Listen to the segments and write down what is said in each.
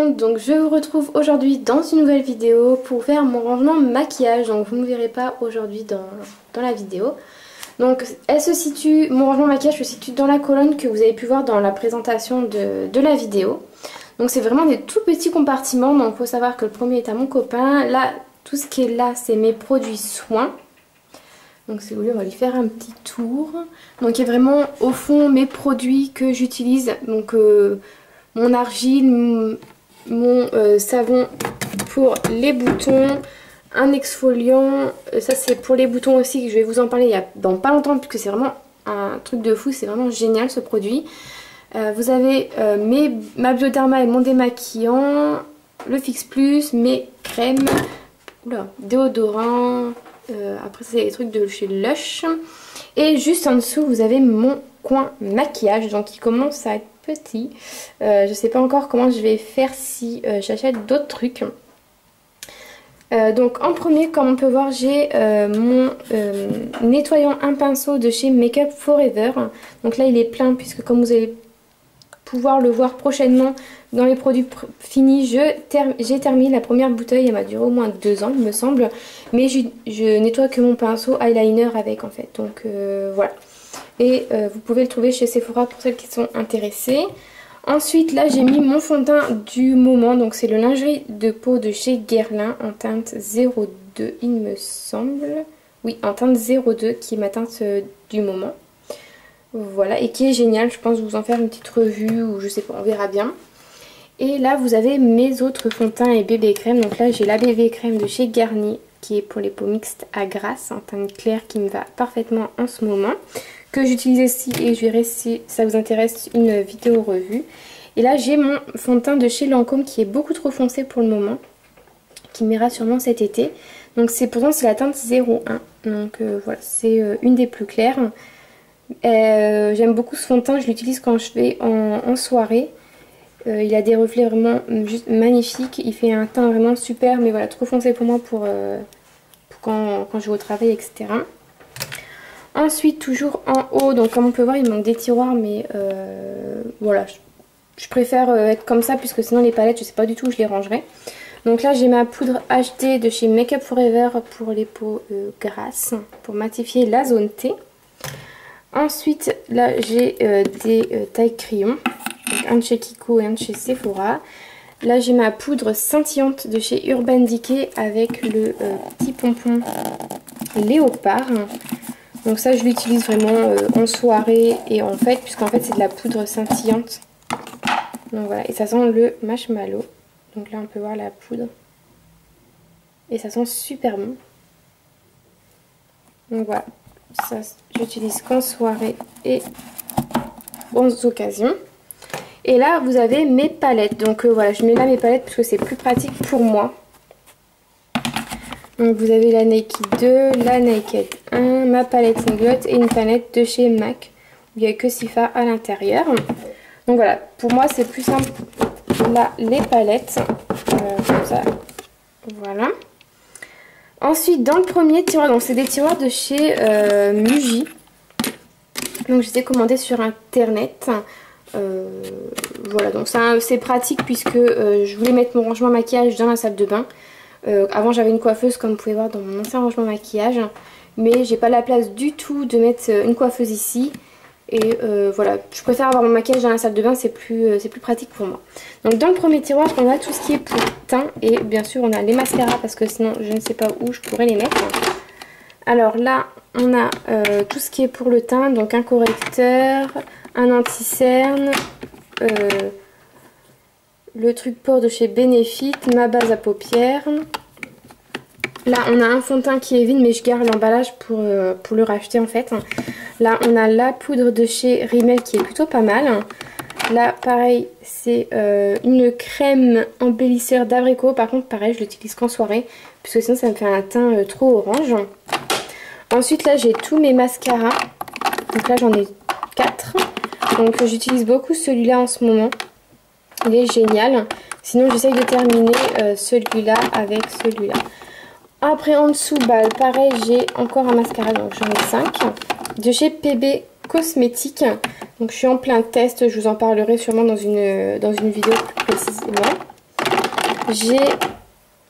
monde, donc je vous retrouve aujourd'hui dans une nouvelle vidéo pour faire mon rangement maquillage. Donc vous ne me verrez pas aujourd'hui dans la vidéo. Donc mon rangement maquillage se situe dans la colonne que vous avez pu voir dans la présentation de la vidéo. Donc c'est vraiment des tout petits compartiments, donc il faut savoir que le premier est à mon copain. Là, tout ce qui est là, c'est mes produits soins. Donc si vous voulez, on va lui faire un petit tour. Donc il y a vraiment au fond mes produits que j'utilise. Donc mon argile, mon savon pour les boutons, un exfoliant. Ça c'est pour les boutons aussi, que je vais vous en parler dans pas longtemps, puisque c'est vraiment un truc de fou. C'est vraiment génial ce produit. Vous avez ma Bioderma et mon démaquillant, le Fix Plus, mes crèmes, déodorant. Après c'est les trucs de chez Lush. Et juste en dessous vous avez mon coin maquillage, donc il commence à être petit. Je sais pas encore comment je vais faire si j'achète d'autres trucs. Donc en premier, comme on peut voir, j'ai mon nettoyant un pinceau de chez Make Up Forever. Donc là il est plein, puisque comme vous allez pouvoir le voir prochainement dans les produits finis, j'ai terminé la première bouteille. Elle m'a duré au moins 2 ans il me semble, mais je nettoie que mon pinceau eyeliner avec en fait, donc voilà. Et vous pouvez le trouver chez Sephora pour celles qui sont intéressées. Ensuite là j'ai mis mon fond de teint du moment, donc c'est le lingerie de peau de chez Guerlain en teinte 02 il me semble. Oui, en teinte 02 qui est ma teinte du moment. Voilà, et qui est génial. Je pense vous en faire une petite revue ou je sais pas, on verra bien. Et là vous avez mes autres fonds de teint et bébé crème. Donc là j'ai la bébé crème de chez Garnier qui est pour les peaux mixtes à grasse en teinte claire, qui me va parfaitement en ce moment, que j'utilise ici, et je verrai si ça vous intéresse une vidéo revue. Et là j'ai mon fond de teint de chez Lancôme qui est beaucoup trop foncé pour le moment, qui m'ira sûrement cet été. Donc pourtant c'est la teinte 01. Donc voilà, c'est une des plus claires. J'aime beaucoup ce fond de teint, je l'utilise quand je vais en soirée. Il a des reflets vraiment juste magnifiques, il fait un teint vraiment super, mais voilà, trop foncé pour moi pour quand je vais au travail, etc. Ensuite, toujours en haut, donc comme on peut voir il manque des tiroirs, mais voilà, je préfère être comme ça, puisque sinon les palettes je sais pas du tout où je les rangerai. Donc là j'ai ma poudre HD de chez Make Up Forever pour les peaux grasses, pour matifier la zone T. Ensuite là j'ai des tailles crayons, un de chez Kiko et un de chez Sephora. Là j'ai ma poudre scintillante de chez Urban Decay avec le petit pompon léopard. Donc ça je l'utilise vraiment en soirée et en fête, puisqu'en fait c'est de la poudre scintillante. Donc voilà, et ça sent le marshmallow. Donc là on peut voir la poudre. Et ça sent super bon. Donc voilà, ça j'utilise qu'en soirée et aux occasions. Et là vous avez mes palettes. Donc voilà, je mets là mes palettes parce que c'est plus pratique pour moi. Donc vous avez la Naked 2, la Naked 1, ma palette singlet et une palette de chez MAC où il n'y a que Sifa à l'intérieur. Donc voilà, pour moi c'est plus simple là les palettes, comme ça, voilà. Ensuite dans le premier tiroir, donc c'est des tiroirs de chez Muji. Donc je les ai commandés sur internet. Voilà, donc c'est pratique, puisque je voulais mettre mon rangement maquillage dans la salle de bain. Avant j'avais une coiffeuse, comme vous pouvez voir dans mon ancien rangement maquillage, mais j'ai pas la place du tout de mettre une coiffeuse ici. Et voilà, je préfère avoir mon maquillage dans la salle de bain, c'est plus pratique pour moi. Donc dans le premier tiroir on a tout ce qui est pour teint, et bien sûr on a les mascaras, parce que sinon je ne sais pas où je pourrais les mettre. Alors là on a tout ce qui est pour le teint, donc un correcteur, un anti-cerne, le truc port de chez Benefit, ma base à paupières. Là on a un fond de teint qui est vide, mais je garde l'emballage pour le racheter en fait. Là on a la poudre de chez Rimmel qui est plutôt pas mal. Là pareil, c'est une crème embellisseur d'abricot. Par contre pareil, je l'utilise qu'en soirée, puisque sinon ça me fait un teint trop orange. Ensuite là j'ai tous mes mascaras. Donc là j'en ai 4. Donc j'utilise beaucoup celui-là en ce moment. Il est génial. Sinon j'essaye de terminer celui-là avec celui-là. Après en dessous, bah, pareil, j'ai encore un mascara, donc j'en ai 5. De chez PB Cosmétiques. Donc je suis en plein test, je vous en parlerai sûrement dans une vidéo plus précisément. j'ai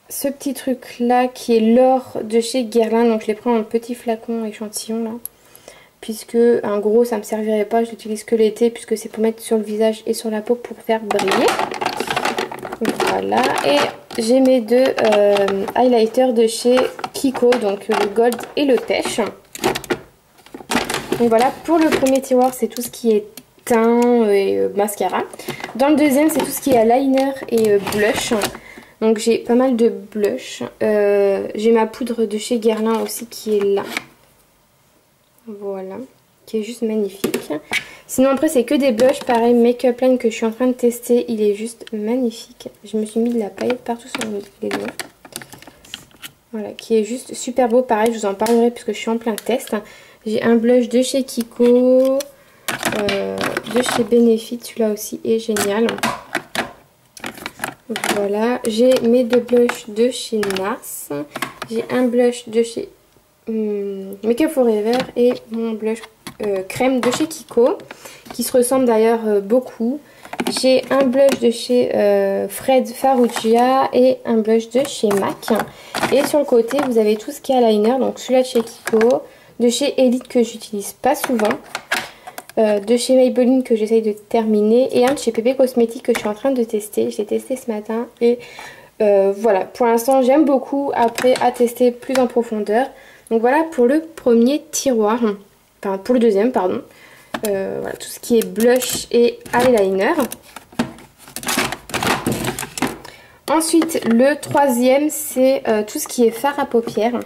ce petit truc là qui est l'or de chez Guerlain. Donc je l'ai pris en petit flacon échantillon là. Puisque un gros ça me servirait pas, je l'utilise que l'été puisque c'est pour mettre sur le visage et sur la peau pour faire briller. Voilà, et j'ai mes deux highlighters de chez Kiko, donc le gold et le pêche. Et voilà, pour le premier tiroir c'est tout ce qui est teint et mascara. Dans le deuxième c'est tout ce qui est liner et blush. Donc j'ai pas mal de blush. J'ai ma poudre de chez Guerlain aussi qui est là. Voilà, qui est juste magnifique. Sinon après c'est que des blushs, pareil, Make-up Line que je suis en train de tester, il est juste magnifique. Je me suis mis de la paillette partout sur les doigts. Voilà, qui est juste super beau, pareil, je vous en parlerai puisque je suis en plein test. J'ai un blush de chez Kiko, de chez Benefit, celui-là aussi est génial. Voilà, j'ai mes deux blushs de chez NARS. J'ai un blush de chez Make Up Forever et mon blush crème de chez Kiko qui se ressemble d'ailleurs beaucoup. J'ai un blush de chez Fred Farrugia et un blush de chez MAC. Et sur le côté vous avez tout ce qui est eyeliner, donc celui-là de chez Kiko, de chez Elite que j'utilise pas souvent, de chez Maybelline que j'essaye de terminer et un de chez PP Cosmetics que je suis en train de tester. Je l'ai testé ce matin et voilà, pour l'instant j'aime beaucoup, après à tester plus en profondeur. Donc voilà pour le premier tiroir, enfin pour le deuxième pardon. Voilà tout ce qui est blush et eyeliner. Ensuite le troisième c'est tout ce qui est fard à paupières.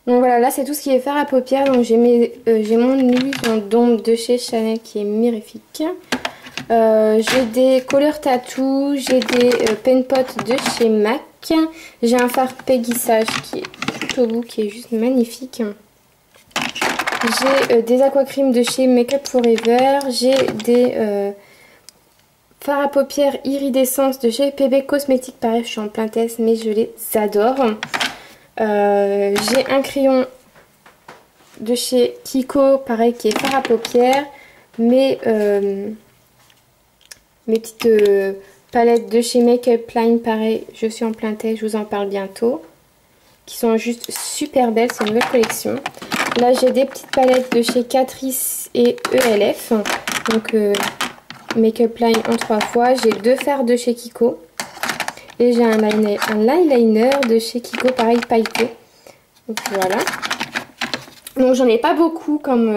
Donc voilà, là c'est tout ce qui est fard à paupières. Donc j'ai mon illusion d'ombre de chez Chanel qui est mirifique. J'ai des couleurs tattoo, j'ai des pen pots de chez MAC. J'ai un fard Peggy Sage qui est tout au bout, qui est juste magnifique. J'ai des aquacreams de chez Make Up Forever. J'ai des fards à paupières iridescence de chez PB Cosmetics. Pareil, je suis en plein test mais je les adore. J'ai un crayon de chez Kiko, pareil, qui est fard à paupières. Mes petites palettes de chez Make Up Line, pareil, je suis en plein test, je vous en parle bientôt. Qui sont juste super belles, c'est une nouvelle collection. Là j'ai des petites palettes de chez Catrice et ELF. Donc Make Up Line en 3 fois. J'ai deux fards de chez Kiko. Et j'ai un eyeliner de chez Kiko, pareil, pailleté. Voilà. Donc j'en ai pas beaucoup comme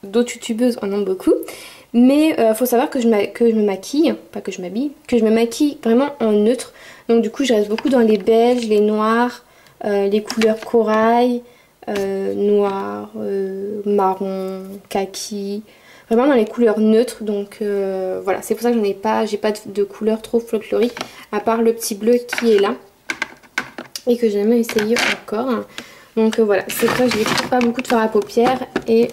d'autres youtubeuses en ont beaucoup. Mais faut savoir que je me maquille, pas que je m'habille, que je me maquille vraiment en neutre. Donc du coup je reste beaucoup dans les beiges, les noirs, les couleurs corail, noir, marron, kaki. Vraiment dans les couleurs neutres. Donc voilà, c'est pour ça que j'ai pas de couleur trop folklorique. À part le petit bleu qui est là. Et que j'ai jamais essayé encore. Donc voilà, c'est pour ça que je n'ai pas beaucoup de fard à paupières. Et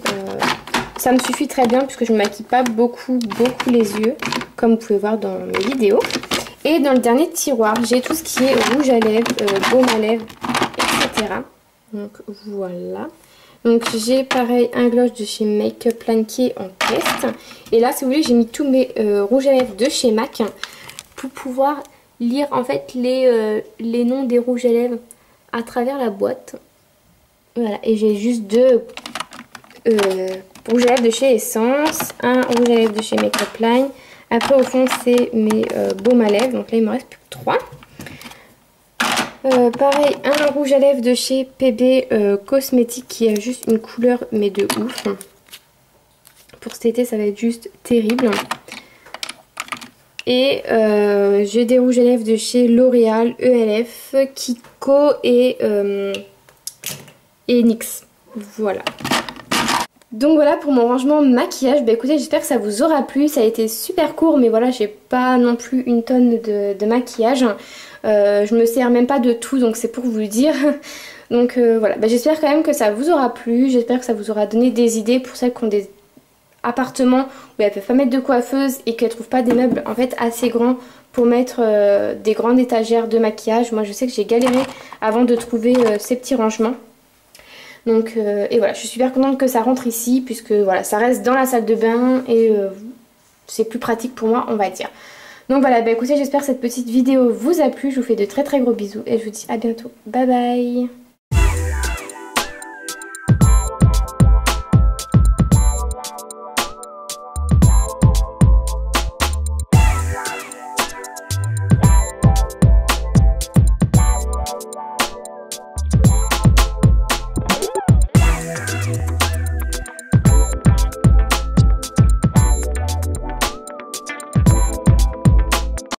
ça me suffit très bien puisque je ne maquille pas beaucoup les yeux. Comme vous pouvez voir dans mes vidéos. Et dans le dernier tiroir, j'ai tout ce qui est rouge à lèvres, baume à lèvres, etc. Donc voilà. Donc j'ai pareil un gloss de chez Make Up Line qui est en test. Et là si vous voulez j'ai mis tous mes rouges à lèvres de chez MAC pour pouvoir lire en fait les noms des rouges à lèvres à travers la boîte. Voilà, et j'ai juste deux rouges à lèvres de chez Essence, un rouge à lèvres de chez Make Up Line. Après au fond c'est mes baumes à lèvres, donc là il me reste plus que 3. Pareil, un rouge à lèvres de chez PB Cosmetics qui a juste une couleur mais de ouf. Pour cet été ça va être juste terrible. Et j'ai des rouges à lèvres de chez L'Oréal, ELF, Kiko et NYX. Voilà. Donc voilà pour mon rangement maquillage. Bah écoutez, j'espère que ça vous aura plu. Ça a été super court mais voilà, j'ai pas non plus une tonne de maquillage. Je me sers même pas de tout, donc c'est pour vous le dire. Donc voilà, bah, j'espère quand même que ça vous aura plu. J'espère que ça vous aura donné des idées pour celles qui ont des appartements où elles peuvent pas mettre de coiffeuse et qu'elles trouvent pas des meubles en fait assez grands pour mettre des grandes étagères de maquillage. Moi je sais que j'ai galéré avant de trouver ces petits rangements. Donc et voilà, je suis super contente que ça rentre ici puisque voilà, ça reste dans la salle de bain et c'est plus pratique pour moi on va dire. Donc voilà, bah écoutez, j'espère que cette petite vidéo vous a plu. Je vous fais de très très gros bisous et je vous dis à bientôt. Bye bye.